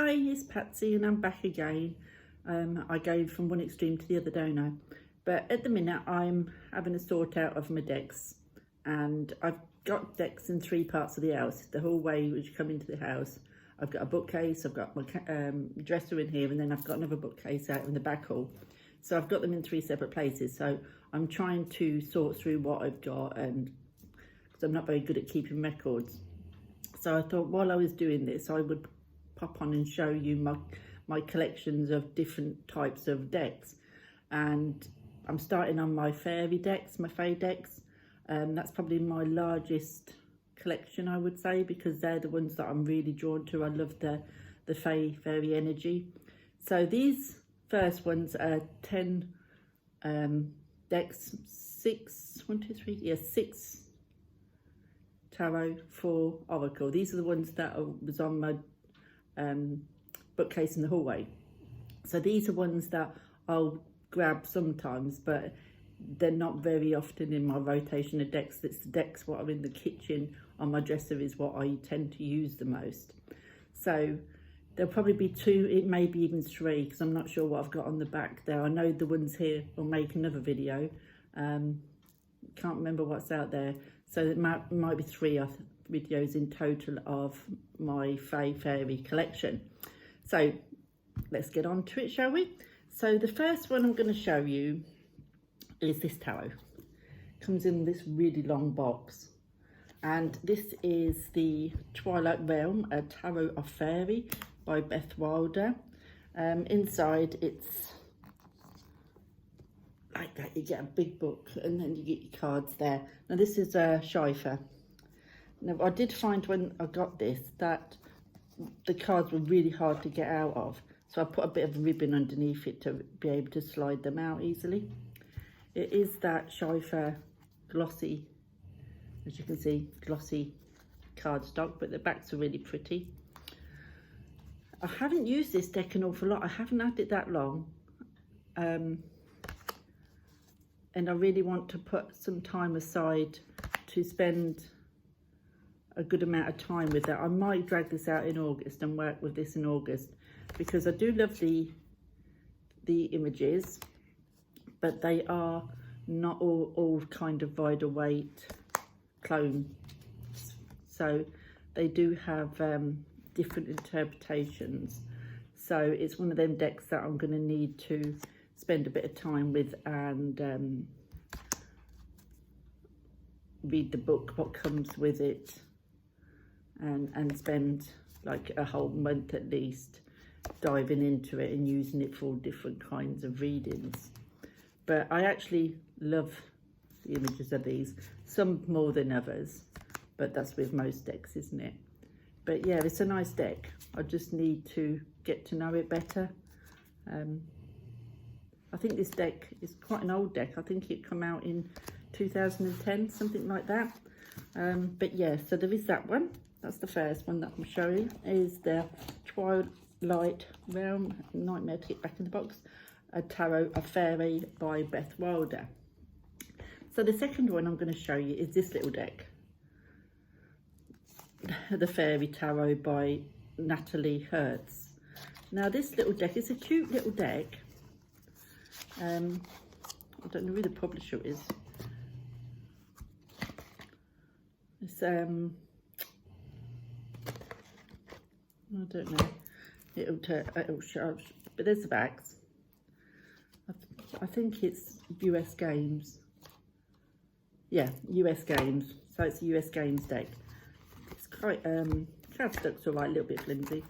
Hi, it's Patsy and I'm back again. I go from one extreme to the other, don't I? But at the minute I'm having a sort out of my decks, and I've got decks in three parts of the house. The hallway as you come into the house, I've got a bookcase, I've got my dresser in here, and then I've got another bookcase out in the back hall. So I've got them in three separate places. So I'm trying to sort through what I've got, and because I'm not very good at keeping records. So I thought while I was doing this, I would pop on and show you my collections of different types of decks. And I'm starting on my fairy decks, my fae decks. That's probably my largest collection, I would say, because they're the ones that I'm really drawn to. I love the fairy energy. So these first ones are 10 decks, six tarot, 4 oracle. These are the ones that was on my bookcase in the hallway. So these are ones that I'll grab sometimes, but they're not very often in my rotation of decks. It's the decks what are in the kitchen on my dresser is what I tend to use the most. So there'll probably be 2, it may be even 3, because I'm not sure what I've got on the back there. I know the ones here will make another video. Can't remember what's out there. So it might be 3 videos in total of my fairy collection. So let's get on to it, shall we? So the first one I'm going to show you is this tarot. It comes in this really long box, and this is the Twilight Realm, a Tarot of Faery by Beth Wilder. Inside it's like that. You get a big book and then you get your cards there. Now this is a cipher. Now I did find when I got this that the cards were really hard to get out of, so I put a bit of ribbon underneath it to be able to slide them out easily. It is that cipher glossy, as you can see, glossy cardstock, but the backs are really pretty. I haven't used this deck an awful lot. I haven't had it that long. And I really want to put some time aside to spend a good amount of time with that. I might drag this out in August and work with this in August, because I do love the images, but they are not all kind of wider weight clones. So they do have different interpretations. So it's one of them decks that I'm going to need to spend a bit of time with and read the book, what comes with it, and spend like a whole month at least diving into it and using it for different kinds of readings. But I actually love the images of these, some more than others, but that's with most decks, isn't it? But yeah, it's a nice deck. I just need to get to know it better. I think this deck is quite an old deck. I think it came out in 2010, something like that. But yeah, so there is that one. That's the first one that I'm showing, is the Twilight Realm, Nightmare to get back in the box, a Tarot of Faery by Beth Wilder. So the second one I'm going to show you is this little deck, the Fairy Tarot by Natalie Hertz. Now this little deck is a cute little deck. I don't know who the publisher is. It's I don't know. It'll show, but there's the backs. I think it's US Games. Yeah, US Games. So it's a US Games deck. It's quite cardstock's all right, a little bit flimsy.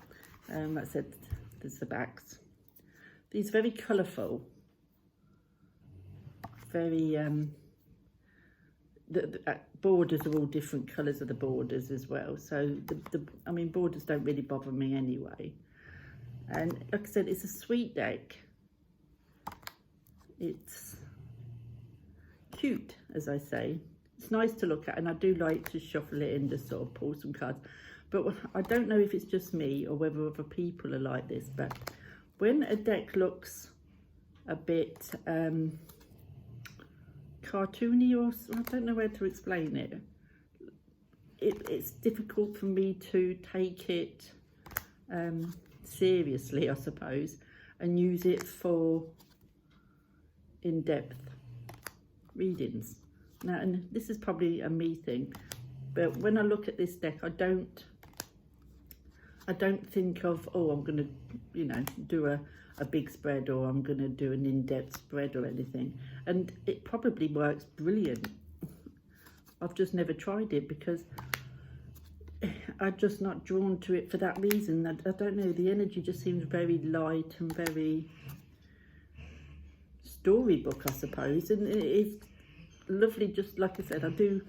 Like I said, there's the backs. These very colourful. Very the borders are all different colours of the borders as well, so I mean, borders don't really bother me anyway. And like I said, it's a sweet deck. It's cute, as I say. It's nice to look at, and I do like to shuffle it and just sort of pull some cards. But I don't know if it's just me or whether other people are like this, but when a deck looks a bit cartoony, or I don't know where to explain it, it's difficult for me to take it seriously, I suppose, and use it for in-depth readings. Now, and this is probably a me thing, but when I look at this deck, I don't think of, oh, I'm going to, you know, do a big spread, or I'm going to do an in-depth spread or anything. And it probably works brilliant. I've just never tried it because I'm just not drawn to it for that reason. I don't know, the energy just seems very light and very storybook, I suppose. And it is lovely, just like I said, I do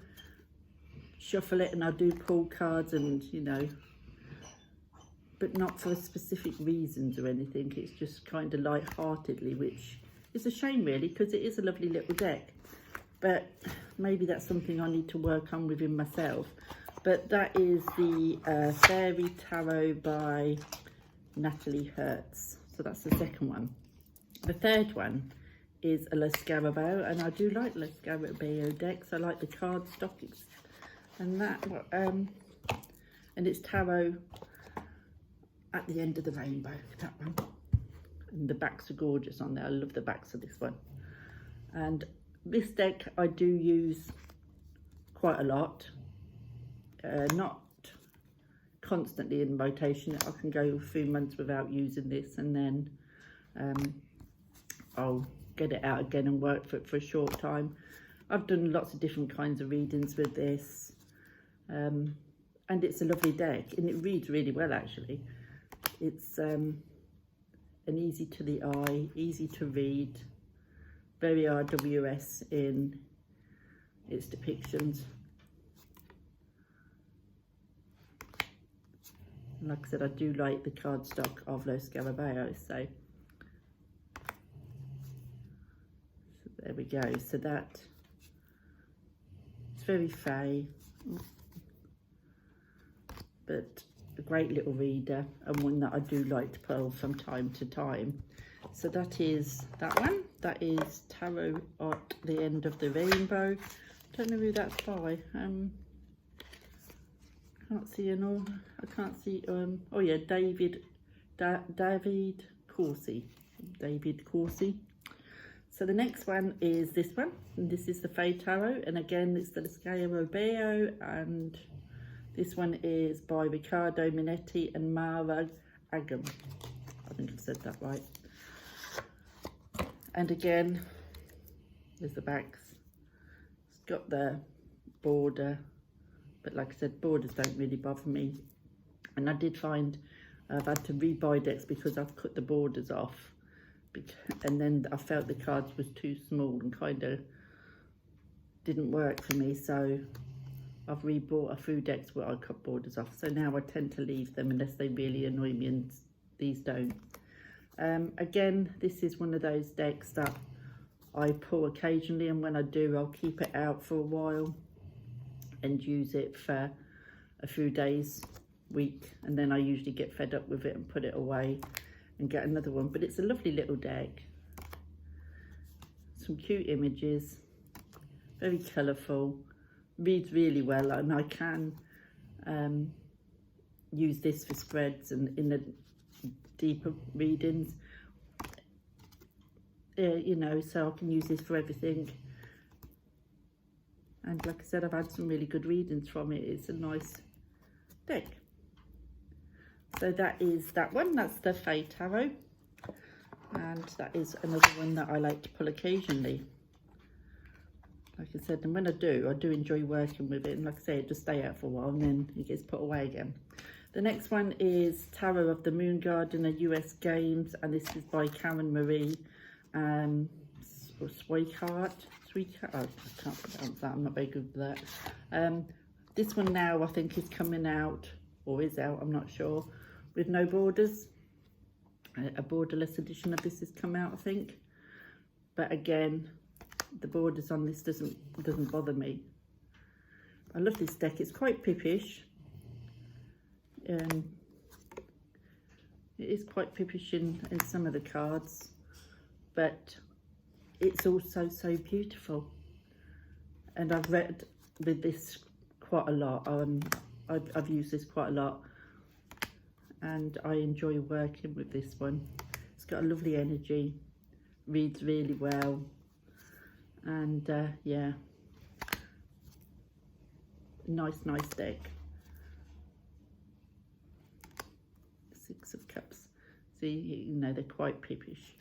shuffle it and I do pull cards, and you know, but not for specific reasons or anything. It's just kind of light-heartedly, which is a shame really, because it is a lovely little deck. But maybe that's something I need to work on within myself. But that is the Fairy Tarot by Natalie Hertz. So that's the second one. The third one is a Le Scarabeo, and I do like Le Scarabeo decks. I like the cardstock, and that, and it's tarot at the end of the rainbow, that one. And the backs are gorgeous on there. I love the backs of this one. And this deck I do use quite a lot. Not constantly in rotation. I can go a few months without using this, and then I'll get it out again and work for a short time. I've done lots of different kinds of readings with this, and it's a lovely deck, and it reads really well actually. It's an easy to the eye, easy to read, very RWS in its depictions. And like I said, I do like the cardstock of Le Scarabeo, so there we go. So that, it's very fae, but a great little reader, and one that I do like to pull from time to time. So that is that one. That is Tarot at the End of the Rainbow. Don't know who that's by. Can't see I can't see. Oh yeah, David Corsi. David Corsi. So the next one is this one, and this is the Fae Tarot, and again it's the Scarabeo, and this one is by Riccardo Minetti and Mara Agam. I think I've said that right. And again, there's the backs. It's got the border, but like I said, borders don't really bother me. And I did find I've had to rebuy decks because I've cut the borders off, and then I felt the cards was too small and kind of didn't work for me, so I've rebought a few decks where I cut borders off. So now I tend to leave them unless they really annoy me, and these don't. Again, this is one of those decks that I pull occasionally, and when I do, I'll keep it out for a while and use it for a few days, week, and then I usually get fed up with it and put it away and get another one. But it's a lovely little deck. Some cute images, very colourful, reads really well, and I can use this for spreads and in the deeper readings, you know, so I can use this for everything. And like I said, I've had some really good readings from it. It's a nice deck. So that is that one. That's the Fae Tarot, and that is another one that I like to pull occasionally. Like I said, and when I do enjoy working with it. And like I say, it just stay out for a while and then it gets put away again. The next one is Tarot of the Moon Gardener US Games, and this is by Karen Marie Sweetheart. Oh, I can't pronounce that. I'm not very good with that. This one now I think is coming out, or is out, I'm not sure, with no borders. A borderless edition of this has come out, I think. But again, the borders on this doesn't bother me. I love this deck. It's quite pippish. It is quite pippish in some of the cards, but it's also so beautiful. And I've read with this quite a lot. I've used this quite a lot, and I enjoy working with this one. It's got a lovely energy, reads really well, and yeah, nice deck. 6 of Cups. See, you know, they're quite pippish,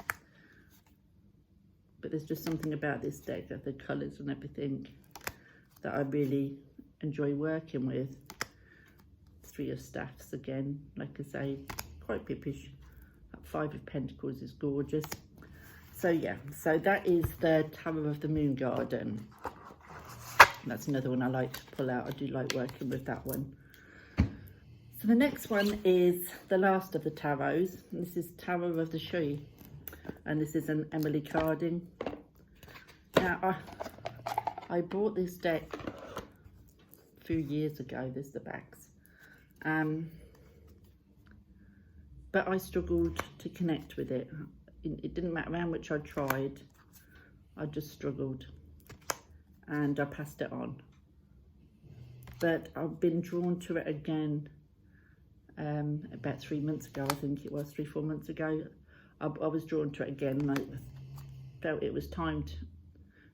but there's just something about this deck, that the colours and everything, that I really enjoy working with. 3 of Staffs again, like I say, quite pippish. That 5 of Pentacles is gorgeous. So yeah, so that is the Tower of the Moon Garden. That's another one I like to pull out. I do like working with that one. So the next one is the last of the tarots. This is Tower of the She, and this is an Emily carding. Now I bought this deck a few years ago. There's the backs, but I struggled to connect with it. It didn't matter how much I tried, I just struggled, and I passed it on. But I've been drawn to it again. About 3 months ago, I think it was 3-4 months ago, I was drawn to it again, and I felt it was time to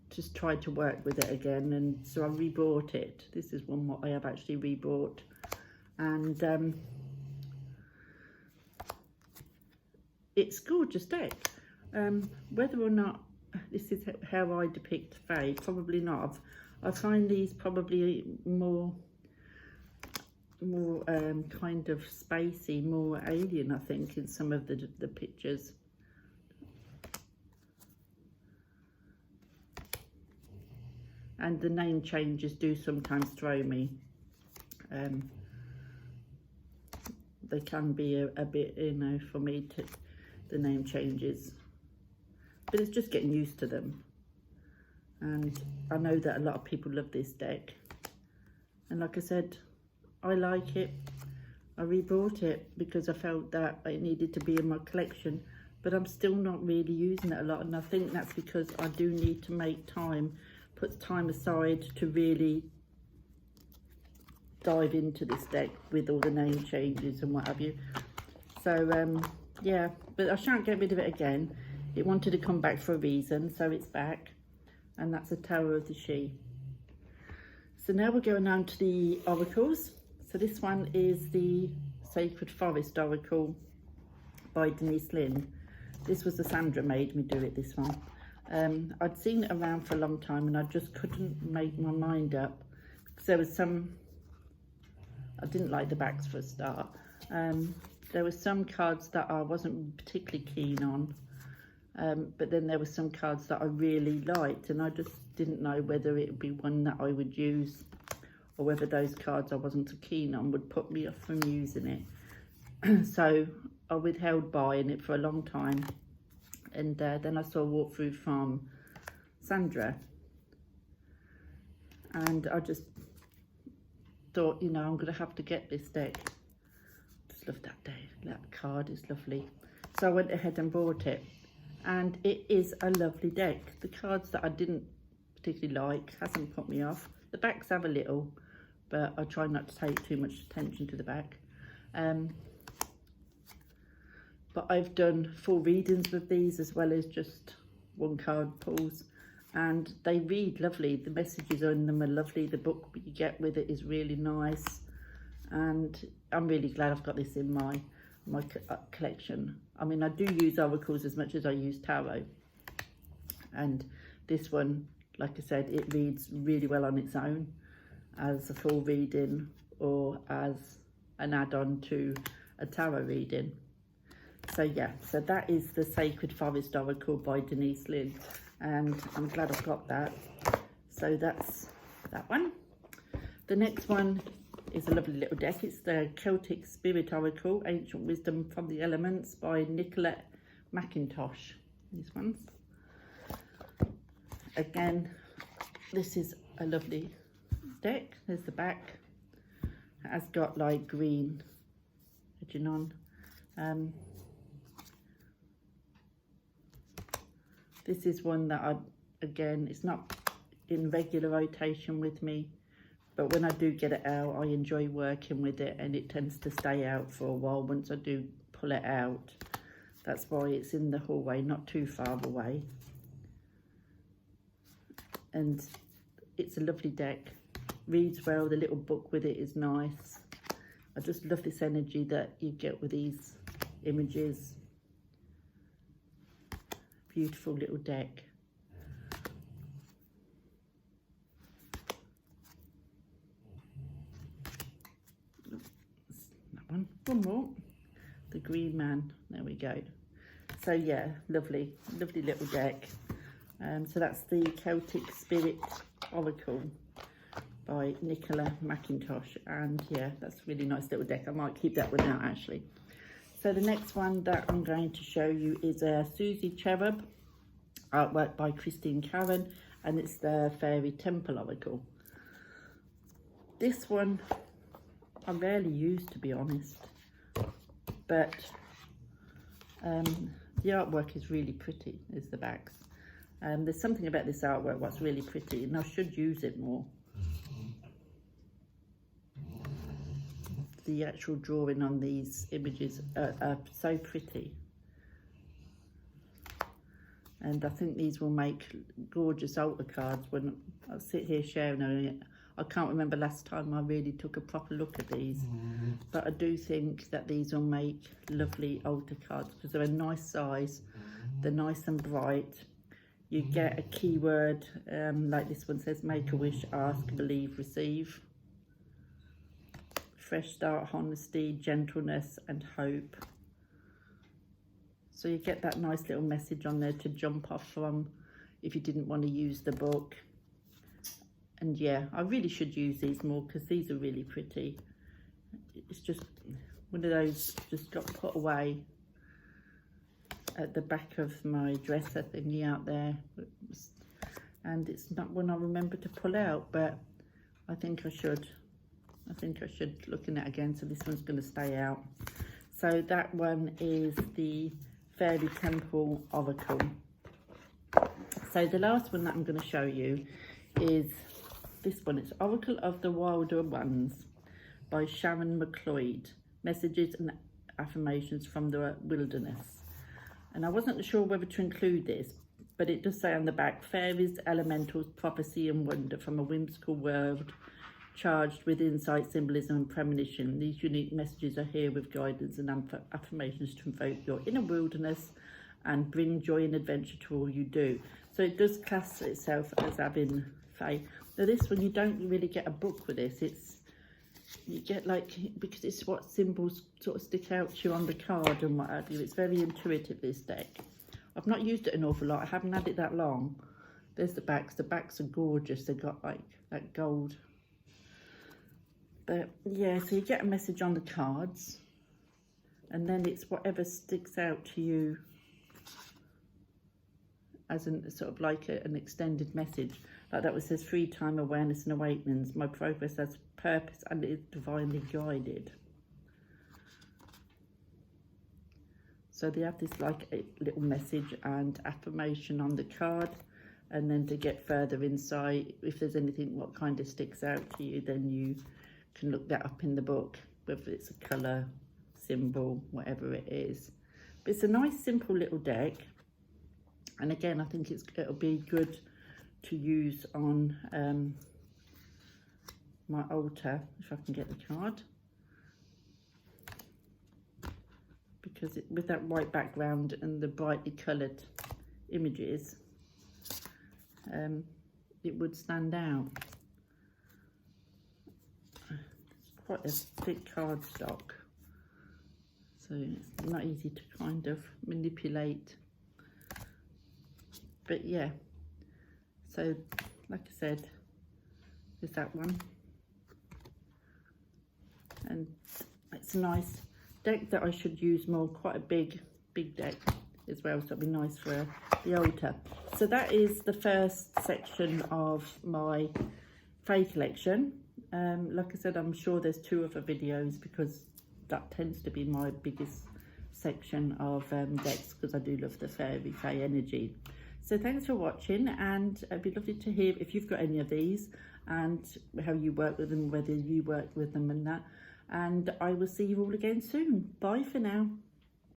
just try to work with it again, and so I rebought it. This is one what I have actually rebought, and it's gorgeous deck. Whether or not this is how I depict fae, probably not. I find these probably more kind of spacey, more alien, I think, in some of the pictures. And the name changes do sometimes throw me. They can be a bit, you know, for me, to the name changes, but it's just getting used to them. And I know that a lot of people love this deck, and like I said, I like it. I rebought it because I felt that it needed to be in my collection, but I'm still not really using it a lot, and I think that's because I do need to make time, put time aside to really dive into this deck with all the name changes and what have you. So yeah, but I shan't get rid of it again. It wanted to come back for a reason, so it's back, and that's the Tower of the She. So now we're going on to the oracles. So this one is the Sacred Forest Oracle by Denise Lynn. This was the Sandra made me do it, this one. I'd seen it around for a long time, and I just couldn't make my mind up, because there was some, I didn't like the backs for a start. There were some cards that I wasn't particularly keen on, but then there were some cards that I really liked, and I just didn't know whether it would be one that I would use, or whether those cards I wasn't so keen on would put me off from using it. So I withheld buying it for a long time, and then I saw a walkthrough from Sandra, and I just thought, you know, I'm going to have to get this deck. Just love that day. That card is lovely. So I went ahead and bought it, and it is a lovely deck. The cards that I didn't particularly like hasn't put me off. The backs have a little, but I try not to take too much attention to the back. But I've done full readings with these, as well as just one card pulls, and they read lovely. The messages on them are lovely. The book you get with it is really nice, and I'm really glad I've got this in my collection. I mean, I do use oracles as much as I use tarot, and this one, like I said, it reads really well on its own as a full reading, or as an add-on to a tarot reading. So yeah, so that is the Sacred Forest Oracle by Denise Lynn, and I'm glad I've got that. So that's that one. The next one is a lovely little deck. It's the Celtic Spirit Oracle, Ancient Wisdom from the Elements by Nicola McIntosh. These ones. Again, this is a lovely deck. There's the back. It has got like green edging on. This is one that again, it's not in regular rotation with me, but when I do get it out, I enjoy working with it, and it tends to stay out for a while once I do pull it out. That's why it's in the hallway, not too far away. And it's a lovely deck, reads well, the little book with it is nice. I just love this energy that you get with these images. Beautiful little deck. That one more, the green man, there we go. So yeah, lovely little deck. So that's the Celtic Spirit Oracle by Nicola McIntosh, and yeah, that's a really nice little deck. I might keep that one out actually. So the next one that I'm going to show you is a Susie Cherub artwork by Christine Karen, and it's the Fairy Temple Oracle. This one I rarely use, to be honest, but the artwork is really pretty, is the backs. There's something about this artwork that's really pretty, and I should use it more. The actual drawing on these images are so pretty, and I think these will make gorgeous altar cards when I sit here sharing it. I can't remember last time I really took a proper look at these, but I do think that these will make lovely altar cards because they're a nice size, they're nice and bright. You get a keyword, like this one says, make a wish, ask, believe, receive. Fresh start, honesty, gentleness and hope. So you get that nice little message on there to jump off from if you didn't want to use the book. And yeah, I really should use these more because these are really pretty. It's just one of those just got put away at the back of my dresser thingy out there, and it's not one I remember to pull out, but I think I should looking at it again. So this one's going to stay out. So that one is the Fairy Temple Oracle. So the last one that I'm going to show you is this one. It's Oracle of the Wilder Ones by Sharon McLeod, Messages and Affirmations from the Wilderness. And I wasn't sure whether to include this, but it does say on the back, fairies, elementals, prophecy and wonder from a whimsical world charged with insight, symbolism and premonition. These unique messages are here with guidance and affirmations to invoke your inner wilderness and bring joy and adventure to all you do. So it does class itself as having fae. Now this one, you don't really get a book with this. You get like, because it's what symbols sort of stick out to you on the card and what have you. It's very intuitive, this deck. I've not used it an awful lot. I haven't had it that long. There's the backs. The backs are gorgeous. They've got like that gold. But yeah, so you get a message on the cards, and then it's whatever sticks out to you as an sort of like an extended message. Like that one says, free time, awareness and awakenings. My progress has purpose and is divinely guided. So they have this like a little message and affirmation on the card, and then to get further insight, if there's anything what kind of sticks out to you, then you can look that up in the book, whether it's a colour, symbol, whatever it is. But it's a nice simple little deck, and again I think it'll be good to use on my altar, if I can get the card, because with that white background and the brightly coloured images, it would stand out. It's quite a thick cardstock, so it's not easy to kind of manipulate. But yeah, so like I said, there's that one, and it's a nice deck that I should use more. Quite a big deck as well, so it'll be nice for the altar. So that is the first section of my fae collection. Like I said, I'm sure there's 2 other videos because that tends to be my biggest section of decks, because I do love the fairy fae energy. So thanks for watching, and it'd be lovely to hear if you've got any of these, and how you work with them, whether you work with them and that. And I will see you all again soon. Bye for now.